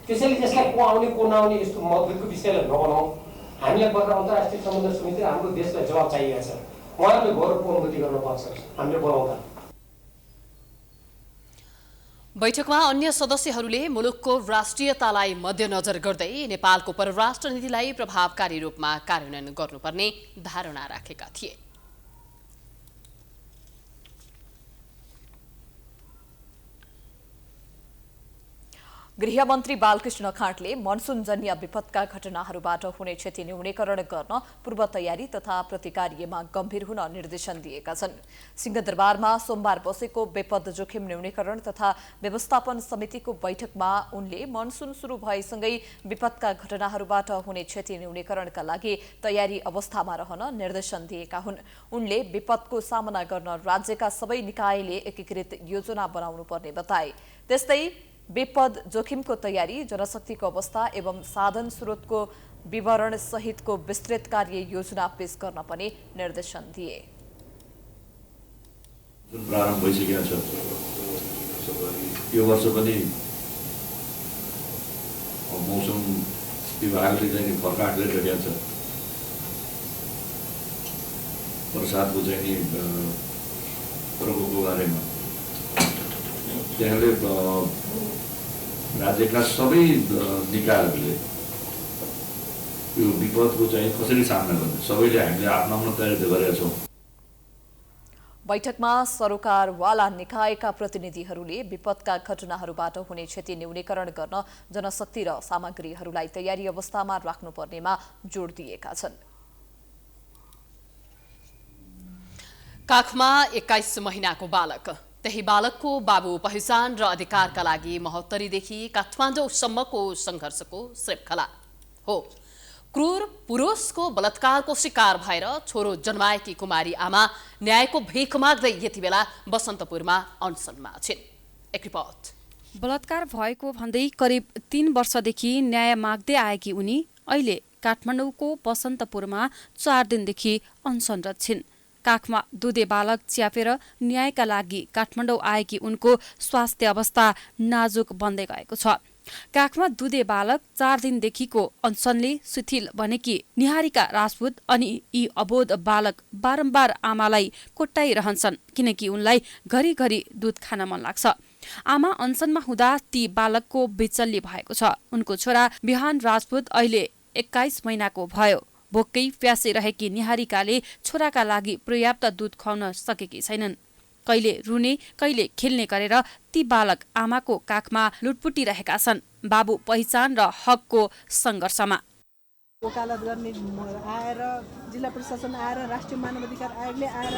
त्यसैले यसलाई को आउने को नआउने यस्तो मतभेदको विषयलाई नबनाऊ। हामीलाई बरु अन्तर्राष्ट्रिय सम्बन्ध समिति र हाम्रो देशलाई जवाब चाहिएको छ। उहाँहरूले गौरवको अनुभूति गर्नुपर्छ हामीले बोलाउँदा। बैठकमा अन्य सदस्यहरूले मुलुकको राष्ट्रियतालाई मध्यनजर गर्दै नेपालको परराष्ट्र नीतिलाई प्रभावकारी रूपमा कार्यान्वयन गर्नुपर्ने धारणा राखेका थिए। गृहमन्त्री बालकृष्ण खाँटले मनसुनजन्य विपदका घटनाहरूबाट हुने क्षति न्यूनीकरण गर्न पूर्व तयारी तथा प्रतिकार्यमा गम्भीर हुन निर्देशन दिएका छन्। सिंहदरबारमा सोमबार बसेको विपद जोखिम न्यूनीकरण तथा व्यवस्थापन समितिको बैठकमा उनले मनसुन सुरु भएसँगै विपदका घटनाहरूबाट हुने क्षति न्यूनीकरणका लागि तयारी अवस्थामा रहन निर्देशन दिएका हुन्। उनले विपदको सामना गर्न राज्यका सबै निकायले एकीकृत योजना बनाउनु पर्ने बताए। त्यस्तै विपद जोखिमको तयारी, जनशक्तिको अवस्था एवं साधन स्रोतको विवरण सहितको विस्तृत कार्य योजना पेश गर्न पनि निर्देशन दिए। जुन प्रारम्भ भइसकेको छ यो वर्ष पनि मौसम विभागले चाहिँ फर्काट गरिरहेको छ। वर्षाको चाहिँ प्रकोपको बारेमा त्यहाँले राज्यका सबै निकायहरूले यो विपदको चाहिँ कसरी सामना गर्ने सबैले हामीले आफ्नो आफ्नो तयारी गरेका छौँ। बैठकमा सरोकारवाला निकायका प्रतिनिधिहरूले विपदका घटनाहरूबाट हुने क्षति न्यूनीकरण गर्न जनशक्ति र सामग्रीहरूलाई तयारी अवस्थामा राख्नुपर्नेमा जोड दिएका छन्। काखमा 21 महिनाको बालक, त्यही बालकको बाबु पहिचान र अधिकारका लागि महोत्तरीदेखि काठमाडौँसम्मको सङ्घर्षको श्रृङ्खला हो। क्रूर पुरुषको बलात्कारको शिकार भएर छोरो जन्माएकी कुमारी आमा न्यायको भिख माग्दै यति बेला बसन्तपुरमा अनसनमा छिन्। एक रिपोर्ट। बलात्कार भएको भन्दै करिब 3 वर्षदेखि न्याय माग्दै आएकी उनी अहिले काठमाडौँको बसन्तपुरमा 4 दिनदेखि अनसनरत छिन्। काखमा दुधे बालक च्यापेर न्यायका लागि काठमाडौँ आएकी उनको स्वास्थ्य अवस्था नाजुक बन्दै गएको छ। काखमा दुधे बालक 4 दिनदेखिको अनसनले शिथिल बनेकी निहारिका राजपूत अनि यी अबोध बालक बारम्बार आमालाई कोट्टाइरहन्छन् किनकि उनलाई घरिघरि दूध खान मन लाग्छ। आमा अनसनमा हुँदा ती बालकको बिचल्ली भएको छ। उनको छोरा बिहान राजपूत अहिले 21 महिनाको भयो। भोकै प्यासे रहेकी निहारिकाले छोराका लागि पर्याप्त दूध खुवाउन सकेकी छैनन्। कहिले रुने कहिले खेल्ने गरेर ती बालक आमाको काखमा लुटपुटिरहेका छन्। बाबु पहिचान र हकको सङ्घर्षमा वकालत गर्ने आएर जिल्ला प्रशासन आएर राष्ट्रिय मानवाधिकार आयोगले आएर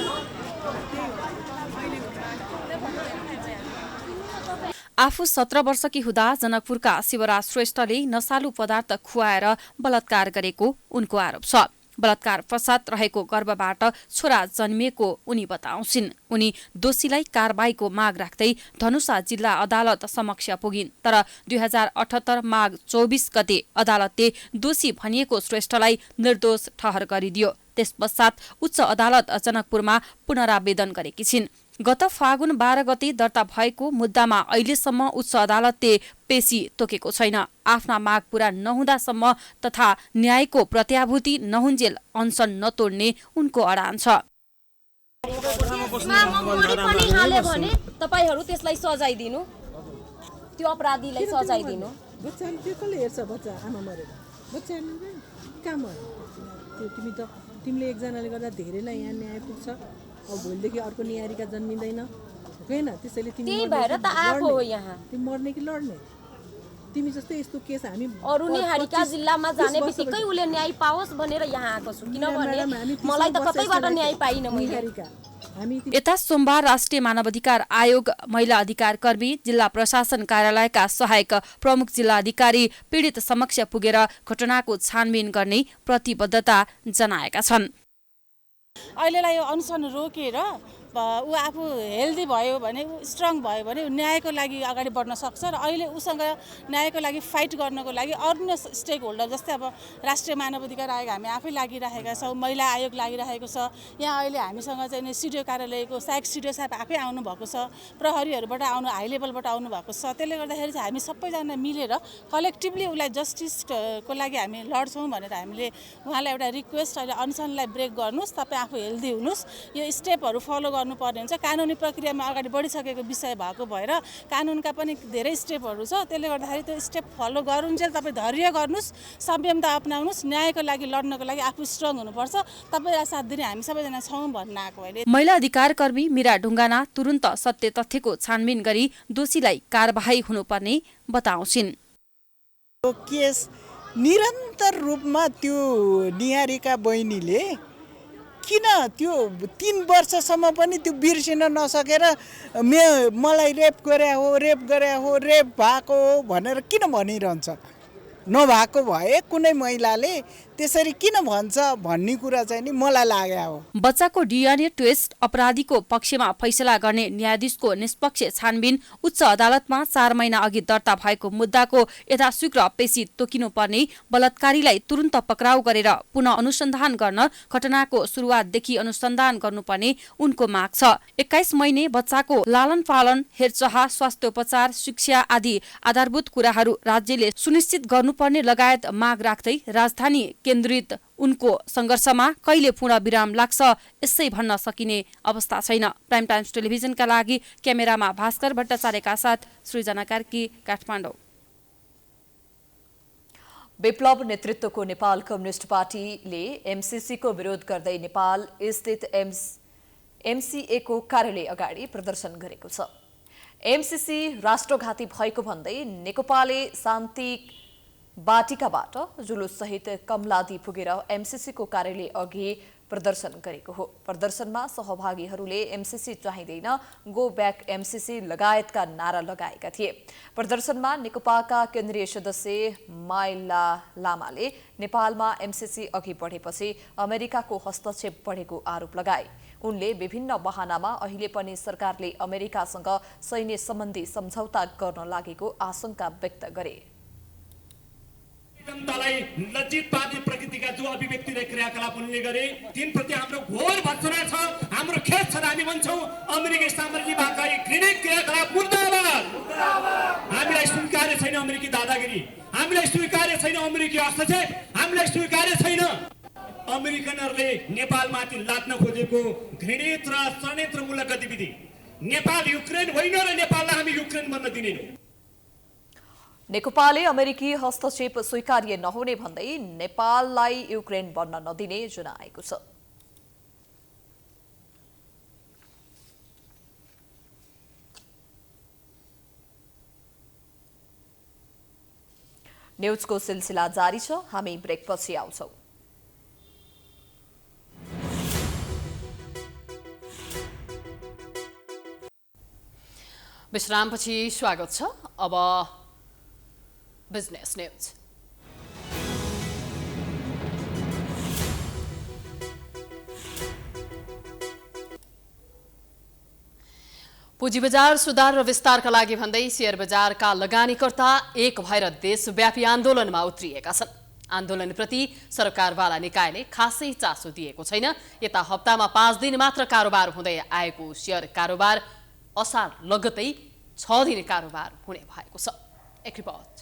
आफू 17 वर्षकी हुँदा जनकपुरका शिवराज श्रेष्ठले नशालु पदार्थ खुवाएर बलात्कार गरेको उनको आरोप छ। बलात्कार पश्चात रहेको गर्भबाट छोरा जन्मिएको उनी बताउँछिन्। उनी दोषीलाई कारबाहीको माग राख्दै धनुषा जिल्ला अदालत समक्ष पुगिन्। तर 2078 माघ 24 गते अदालतले दोषी भनिएको श्रेष्ठलाई निर्दोष ठहर गरिदियो। त्यस पश्चात उच्च अदालत जनकपुरमा पुनरावेदन गरेकी छिन्। गत फागुन 12 गते दर्ता भएको मुद्दामा अहिलेसम्म उच्च अदालतले पेशी तोकेको छैन। आफ्ना माग पूरा नहुँदासम्म तथा न्यायको प्रत्याभूति नहुन्जेल अनसन नतोड्ने उनको अडान छ। तपाईहरु त्यसलाई सजाय दिनु, त्यो अपराधीलाई सजाय दिनु। बच्चाले के कसले हेर्छ? बच्चा आमा मरेर बच्चाले कहाँ मर्यो? त्यो तिमीले एकजनाले गर्दा धेरैलाई यहाँ न्याय पुग्छ। अब भोलिदेखि अर्को निहारिका जन्मिँदैन होइन? त्यसैले तिमी त्यही भएर त आएको हो यहाँ। तिमी मर्ने कि लड्ने? तिमी जस्तै यस्तो केस हामी अरु निहारिका जिल्लामा जाने बित्तिकै उले न्याय पाओस् भनेर यहाँ आएको छु। किनभने मलाई त कतैबाट न्याय पाइन मैले। यता सोमबार राष्ट्रिय मानवाधिकार आयोग, महिला अधिकार कर्मी, जिल्ला प्रशासन कार्यालयका सहायक प्रमुख जिल्ला अधिकारी पीडित समक्ष पुगेर घटनाको छानबिन गर्ने प्रतिबद्धता जनाएका छन्। अहिलेलाई यो अनसन रोकेर ऊ आफू हेल्दी भयो भने, ऊ स्ट्रङ भयो भने न्यायको लागि अगाडि बढ्न सक्छ र अहिले उसँग न्यायको लागि फाइट गर्नको लागि अन्य स्टेक होल्डर जस्तै अब राष्ट्रिय मानवाधिकार आयोग हामी आफै लागिरहेका छौँ, महिला आयोग लागिरहेको छ। यहाँ अहिले हामीसँग चाहिँ सिडिओ कार्यालयको सहायक सिडिओ साहब आफै आउनुभएको छ, प्रहरीहरूबाट हाई लेभलबाट आउनुभएको छ। त्यसले गर्दाखेरि चाहिँ हामी सबैजना मिलेर कलेक्टिभली उसलाई जस्टिसको लागि हामी लड्छौँ भनेर हामीले उहाँलाई एउटा रिक्वेस्ट, अहिले अनसनलाई ब्रेक गर्नुहोस्, तपाईँ आफू हेल्दी हुनुहोस्, यो स्टेपहरू फलो गर्नुपर्ने हुन्छ। कानुनी प्रक्रियामा अगाडि बढिसकेको विषय भएको भएर कानुनका पनि धेरै स्टेपहरू छ। त्यसले गर्दाखेरि त्यो स्टेप फलो गरुन्जेल तपाईँ धैर्य गर्नुहोस्, संयमता अपनाउनुहोस्, न्यायको लागि लड्नको लागि आफू स्ट्रङ हुनुपर्छ। तपाईँलाई साथ दिने हामी सबैजना छौँ भन्न आएको अहिले। महिला अधिकार कर्मी मीरा ढुङ्गाना तुरुन्त सत्य तथ्यको छानबिन गरी दोषीलाई कारबाही हुनुपर्ने बताउँछिन्। केस निरन्तर रूपमा त्यो निहारीका बहिनीले किन त्यो 3 वर्षसम्म पनि त्यो बिर्सिन नसकेर मलाई रेप गरे हो रेप भएको हो भनेर किन भनिरहन्छ? नभएको भए कुनै महिलाले त्यसरी किन भन्छ भन्ने कुरा चाहिँ नि मलाई लाग्यो हो। बच्चाको डिएनए टेस्ट अपराधीको पक्षमा फैसला गर्ने न्यायाधीशको निष्पक्ष छानबिन उच्च अदालतमा 4 महिना अघि दर्ता भएको मुद्दाको यथाशीघ्र पेशी तोकिनुपर्ने, बलात्कारीलाई तुरुन्त पक्राउ गरेर पुनः अनुसन्धान गर्न घटनाको सुरुवातदेखि अनुसन्धान गर्नुपर्ने उनको माग छ। 21 महिने बच्चाको लालन पालन, हेरचाह, स्वास्थ्योपचार, शिक्षा आदि आधारभूत कुराहरू राज्यले सुनिश्चित गर्नुपर्ने लगायत माग राख्दै राजधानी केन्द्रित उनको सङ्घर्षमा कहिले पूर्ण विराम लाग्छ यसै भन्न सकिने अवस्था छैन। प्राइम टाइम्स टेलिभिजनका लागि क्यामेरामा भास्कर भट्टाचार्यका साथ सृजना कार्की, काठमाडौँ। विप्लव नेतृत्वको नेपाल कम्युनिस्ट पार्टीले एमसीसीको विरोध गर्दै नेपाल स्थित एमसीएको कार्यालय अगाडि प्रदर्शन गरेको छ। एमसीसी राष्ट्रघाती भएको भन्दै नेकपाले शान्ति बाटिकाबाट जुलुस सहित कमलादी पुगेर एमसीसीको कार्यालय अघि प्रदर्शन गरेको हो। प्रदर्शनमा सहभागीहरूले एमसीसी चाहिँदैन, गो ब्याक एमसीसी लगायतका नारा लगाएका थिए। प्रदर्शनमा नेकपाका केन्द्रीय सदस्य माइला लामाले नेपालमा एमसीसी अघि बढेपछि अमेरिकाको हस्तक्षेप बढेको आरोप लगाए। उनले विभिन्न बहानामा अहिले पनि सरकारले अमेरिकासँग सैन्य सम्बन्धी सम्झौता गर्न लागेको आशंका व्यक्त गरे। जनतालाई लज्जित पार्ने प्रकृतिका जो अभिव्यक्ति र क्रियाकलाप उनले गरे तिनप्रति हाम्रो घोर भर्सना छ, हाम्रो खेद छ। हामी भन्छौँ अमेरिकी साम्राज्यवादका घृणित क्रियाकलाप मुर्दाबाद। हामीलाई स्वीकार्य छैन अमेरिकी दादागिरी, हामीलाई स्वीकार्य छैन अमेरिकी हस्तक्षेप, हामीलाई स्वीकार्य छैन अमेरिकनहरूले नेपालमाथि लाद्न खोजेको घृणित र षड्यन्त्रमूलक गतिविधि। नेपाल युक्रेन होइन र नेपाललाई हामी युक्रेन बन्न दिदैनौँ। नेकपाले अमेरिकी हस्तक्षेप स्वीकार्य नहुने भन्दै नेपाललाई युक्रेन बन्न नदिने जनाएको छ। न्यूजको सिलसिला जारी छ, हामी ब्रेकपछि आउँछौं। विश्रामपछि स्वागत छ। अब बिजनेस न्यूज। पुँजी बजार सुधार र विस्तारका लागि भन्दै शेयर बजारका लगानीकर्ता एक भएर देशव्यापी आन्दोलनमा उत्रिएका छन्। आन्दोलनप्रति सरकारवाला निकायले खासै चासो दिएको छैन। यता हप्तामा 5 दिन मात्र कारोबार हुँदै आएको शेयर कारोबार असार लगत्तै 6 दिन कारोबार हुने भएको छ। एक रिपोर्ट।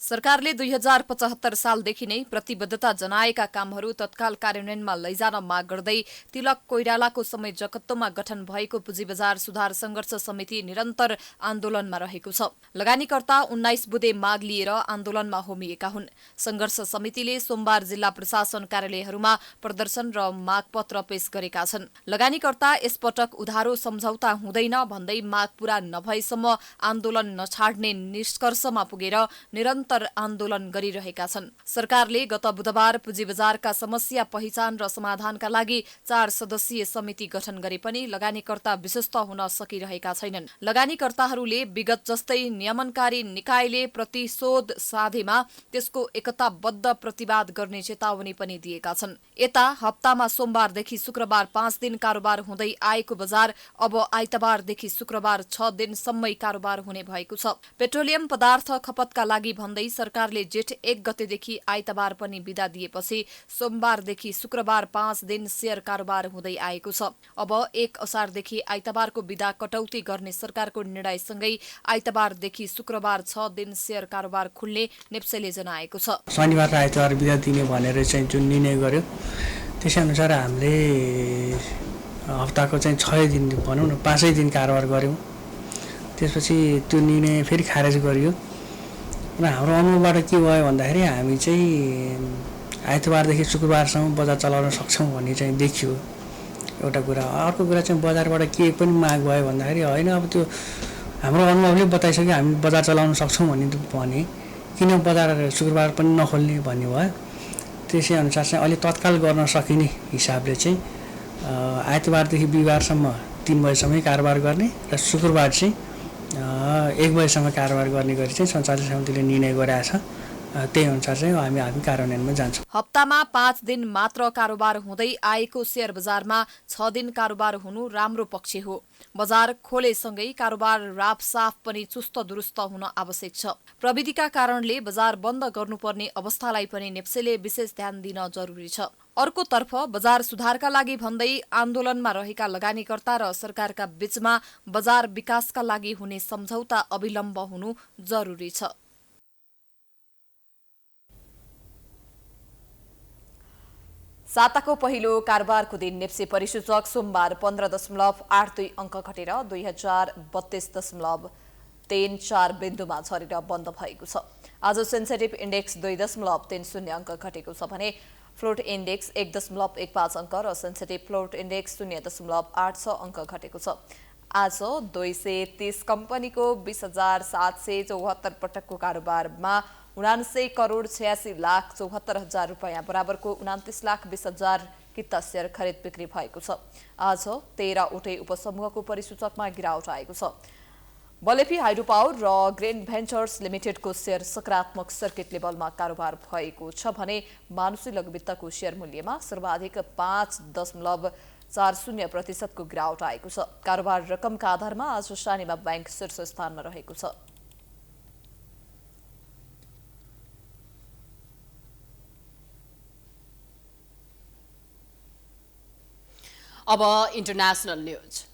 सरकारले 2075 सालदेखि नै प्रतिबद्धता जनाएका कामहरू तत्काल कार्यान्वयनमा लैजान माग गर्दै तिलक कोइरालाको समय जगत्तोमा गठन भएको पुँजी बजार सुधार संघर्ष समिति निरन्तर आन्दोलनमा रहेको छ। लगानीकर्ता 19 बुँदे माग लिएर आन्दोलनमा होमिएका हुन्। संघर्ष समितिले सोमबार जिल्ला प्रशासन कार्यालयहरूमा प्रदर्शन र मागपत्र पेश गरेका छन्। लगानीकर्ता यसपटक उधारो सम्झौता हुँदैन भन्दै माग पूरा नभएसम्म आन्दोलन नछाड्ने निष्कर्षमा पुगेर निरन्तर आन्दोलन गरिरहेका छन्। सरकारले गत बुधबार पुँजी बजारका समस्या पहिचान र समाधानका लागि 4 सदस्यीय समिति गठन गरे पनि लगानीकर्ता विश्वस्त हुन सकिरहेका छैनन्। लगानीकर्ताहरूले विगत जस्तै नियमनकारी निकायले प्रतिशोध साधेमा त्यसको एकताबद्ध प्रतिवाद गर्ने चेतावनी पनि दिएका छन्। यता हप्तामा सोमबारदेखि शुक्रबार 5 दिन कारोबार हुँदै आएको बजार अब आइतबारदेखि शुक्रबार 6 दिनसम्मै कारोबार हुने भएको छ। पेट्रोलियम पदार्थ खपतका लागि भन्दै सरकारले जेठ 1 गतेदेखि आइतबार पनि बिदा दिएपछि सोमबारदेखि शुक्रबार 5 दिन शेयर कारोबार हुँदै आएको छ। अब 1 असारदेखि आइतबारको बिदा कटौती गर्ने सरकारको निर्णयसँगै आइतबारदेखि शुक्रबार 6 दिन शेयर कारोबार खुल्ने नेप्सेले जनाएको छ। शनिबार र आइतबार बिदा दिने भनेर चाहिँ जुन निर्णय गर्यो त्यसै अनुसार हामीले हप्ताको चाहिँ 6 दिन भनौँ न 5 दिन कारोबार गऱ्यौँ। त्यसपछि त्यो निर्णय फेरि खारेज गरियो र हाम्रो अनुभवबाट के भयो भन्दाखेरि हामी चाहिँ आइतबारदेखि शुक्रबारसम्म बजार चलाउन सक्छौँ भन्ने चाहिँ देखियो एउटा कुरा। अर्को कुरा चाहिँ बजारबाट के पनि माग भयो भन्दाखेरि होइन अब त्यो हाम्रो अनुभवले बताइसक्यो हामी बजार चलाउन सक्छौँ भने किन बजार शुक्रबार पनि नखोल्ने भन्ने भयो। त्यसै अनुसार चाहिँ अहिले तत्काल गर्न सकिने हिसाबले चाहिँ आइतबारदेखि बिहिबारसम्म 3 बजीसम्मै कारोबार गर्ने र शुक्रबार चाहिँ 1 बजीसम्म कारोबार गर्ने गरी चाहिँ सञ्चालक समितिले निर्णय गरेको छ। त्यही अनुसार चाहिँ हामी कार्यान्वयनमा जान्छौँ। हप्तामा 5 दिन मात्र कारोबार हुँदै आएको शेयर बजारमा 6 दिन कारोबार हुनु राम्रो पक्ष हो। बजार खोलेसँगै कारोबार रापसाफ पनि चुस्त दुरुस्त हुन आवश्यक छ। प्रविधिका कारणले बजार बन्द गर्नुपर्ने अवस्थालाई पनि नेप्सेले विशेष ध्यान दिन जरुरी छ। अर्कोतर्फ बजार सुधारका लागि भन्दै आन्दोलनमा रहेका लगानीकर्ता र सरकारका बीचमा बजार विकासका लागि हुने सम्झौता अविलम्ब हुनु जरुरी छ। साताको पहिलो कारोबारको दिन नेप्से परिसूचक सोमबार 15.82 अङ्क घटेर 2032.34 बिन्दुमा झरेर बन्द भएको छ। आज सेन्सेटिभ इन्डेक्स 2.30 अङ्क घटेको छ भने फ्लोट इन्डेक्स 1.15 अङ्क र सेन्सेटिभ फ्लोट इन्डेक्स 0.86 अङ्क घटेको छ। आज 230 कम्पनीको 20,774 पटकको कारोबारमा 79 करोड 86 लाख 74 हजार रुपैयाँ बराबरको 29 लाख 20 हजार किता शेयर खरिद बिक्री भएको छ। आज 13 वटै उपसमूहको परिसूचकमा गिरावट आएको छ। बलेपी हाइड्रो पावर र ग्रेन भेन्चर्स लिमिटेडको शेयर सकारात्मक सर्किट लेभलमा कारोबार भएको छ भने मानुषी लघुवित्तको शेयर मूल्यमा सर्वाधिक 5.40% को गिरावट आएको छ। कारोबार रकमका आधारमा आज सानीमा बैंक शीर्ष स्थानमा रहेको छ। अब इन्टरनेशनल न्यूज।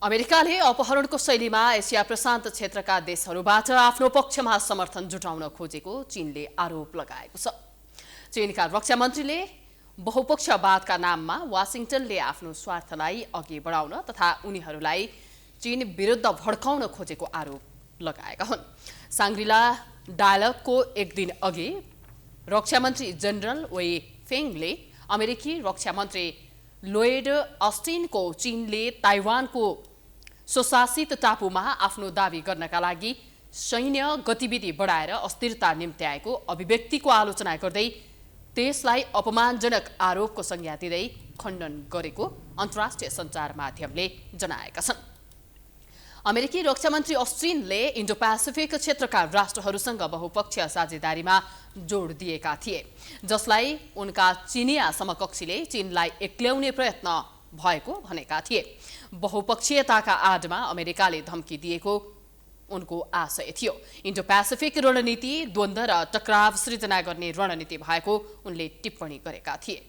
अमेरिकाले अपहरणको शैलीमा एसिया प्रशान्त क्षेत्रका देशहरूबाट आफ्नो पक्षमा समर्थन जुटाउन खोजेको चीनले आरोप लगाएको छ। चीनका रक्षा मन्त्रीले बहुपक्षवादका नाममा वाशिंटनले आफ्नो स्वार्थलाई अघि बढाउन तथा उनीहरूलाई चीन विरुद्ध भड्काउन खोजेको आरोप लगाएका हुन्। सांग्रीला डायलगको एक दिन अघि रक्षा मन्त्री जनरल वेई फेङले अमेरिकी रक्षा मन्त्री लोयड अस्टिनको चीनले ताइवानको स्वशासित टापुमा आफ्नो दावी गर्नका लागि सैन्य गतिविधि बढाएर अस्थिरता निम्त्याएको अभिव्यक्तिको आलोचना गर्दै त्यसलाई अपमानजनक आरोपको संज्ञा दिँदै खण्डन गरेको अन्तर्राष्ट्रिय सञ्चार माध्यमले जनाएका छन्। अमेरिकी रक्षा मन्त्री अस्टिनले इन्डो पेसिफिक क्षेत्रका राष्ट्रहरूसँग बहुपक्षीय साझेदारीमा जोड दिएका थिए, जसलाई उनका चिनिया समकक्षीले चीनलाई एक्ल्याउने प्रयत्न भएको भनेका थिए। बहुपक्षीयताका आडमा अमेरिकाले धम्की दिएको उनको आशय थियो। इन्डो पेसिफिक रणनीति द्वन्द्व र टकराव सृजना गर्ने रणनीति भएको उनले टिप्पणी गरेका थिए।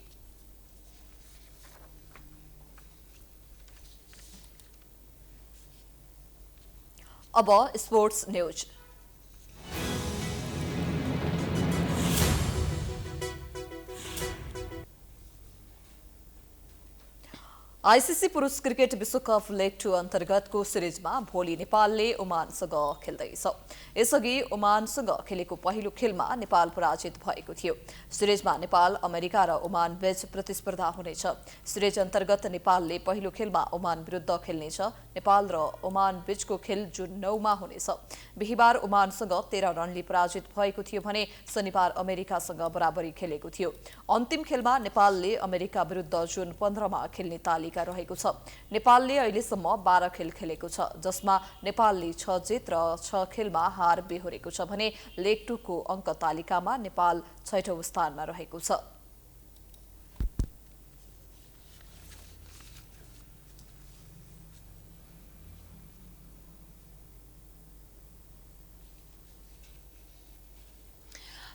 अब स्पोर्ट्स न्यूज। आईसीसी पुरुष क्रिकेट विश्वकप लेग 2 अन्तर्गतको सिरिजमा भोलि नेपालले ओमानसँग खेल्दैछ। यसअघि ओमानसँग खेलेको पहिलो खेलमा नेपाल पराजित भएको थियो। सिरिजमा नेपाल, अमेरिका र ओमान बीच प्रतिस्पर्धा हुनेछ। सिरिज अन्तर्गत नेपालले पहिलो खेलमा ओमान विरुद्ध खेल्नेछ। नेपाल र ओमान बीचको खेल जुन 9 मा हुनेछ। बिहिबार ओमानसँग 13 रनले पराजित भएको थियो भने शनिबार अमेरिकासँग बराबरी खेलेको थियो। अन्तिम खेलमा नेपालले अमेरिका विरुद्ध जुन 15 मा खेल्ने तालिका रहेको छ। नेपालले अहिलेसम्म 12 खेल खेलेको छ, जसमा नेपालले 6 जित र 6 खेलमा हार बेहोरेको छ भने लेग 2 को अङ्क तालिकामा नेपाल 6औं स्थानमा रहेको छ।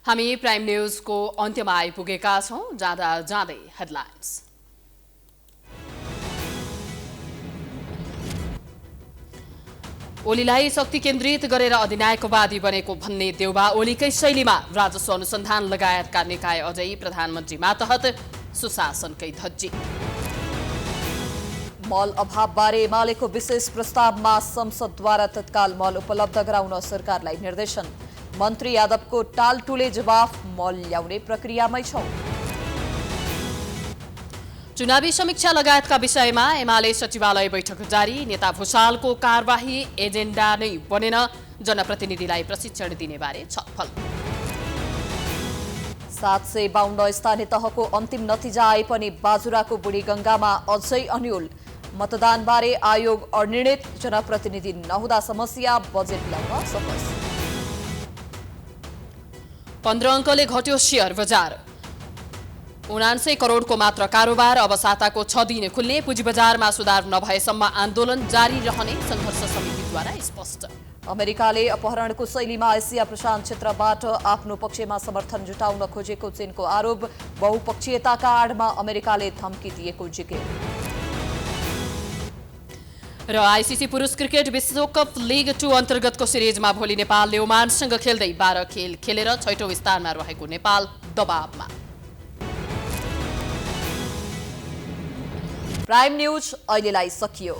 हामी प्राइम न्यूजको अन्त्यमा आइपुगेका छौं। जाँदा जाँदै हेडलाइन्स। ओलीलाई शक्ति केन्द्रित गरेर अधिनायकवादी बनेको भन्ने देउबा ओलीकै शैलीमा राजस्व अनुसन्धान लगायतका निकाय अझै प्रधानमन्त्री मातहत सुशासनकै धज्जी। मल अभावबारे एमालेको विशेष प्रस्तावमा संसदद्वारा तत्काल मल उपलब्ध गराउन सरकारलाई निर्देशन। मन्त्री यादवको टालटुले जवाफ मल ल्याउने प्रक्रियामै छौं। चुनावी समीक्षा लगायतका विषयमा एमाले सचिवालय बैठक जारी। नेता भुषालको कार्यवाही एजेन्डा नै बनेन, जनप्रतिनिधिलाई प्रशिक्षण दिने बारे छलफल। 752 स्थानीय तहको अन्तिम नतिजा आए पनि बाजुराको बुढीगङ्गामा अझै अन्यल। मतदानबारे आयोग अनिर्णित, जनप्रतिनिधि नहुँदा समस्या, बजेट ल्याउन सफल। 15 अङ्कले घट्यो शेयर बजार। 79 करोडको मात्र कारोबार। अब साताको 6 दिन खुल्ने। पुँजी बजारमा सुधार नभएसम्म आन्दोलन जारी रहने संघर्ष समितिद्वारा स्पष्ट। अमेरिकाले अपहरणको शैलीमा एसिया प्रशान्त क्षेत्रबाट आफ्नो पक्षमा समर्थन जुटाउन खोजेको चीनको आरोप। बहुपक्षीयताका आडमा अमेरिकाले धम्की दिएको जिकिर। र आइसिसी पुरुष क्रिकेट विश्वकप लिग 2 अन्तर्गतको सिरिजमा भोलि नेपालले ओमानसँग खेल्दै 12 खेल खेलेर 6औं स्थानमा रहेको नेपाल दबावमा। प्राइम न्यूज अहिलेलाई सकियो।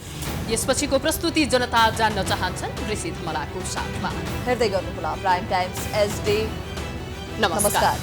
यसपछिको प्रस्तुति जनता जान्न चाहन्छन् ऋषि धमलाको साथमा। हेर्दै गर्नुहोला प्राइम टाइम्स एचडी। नमस्कार।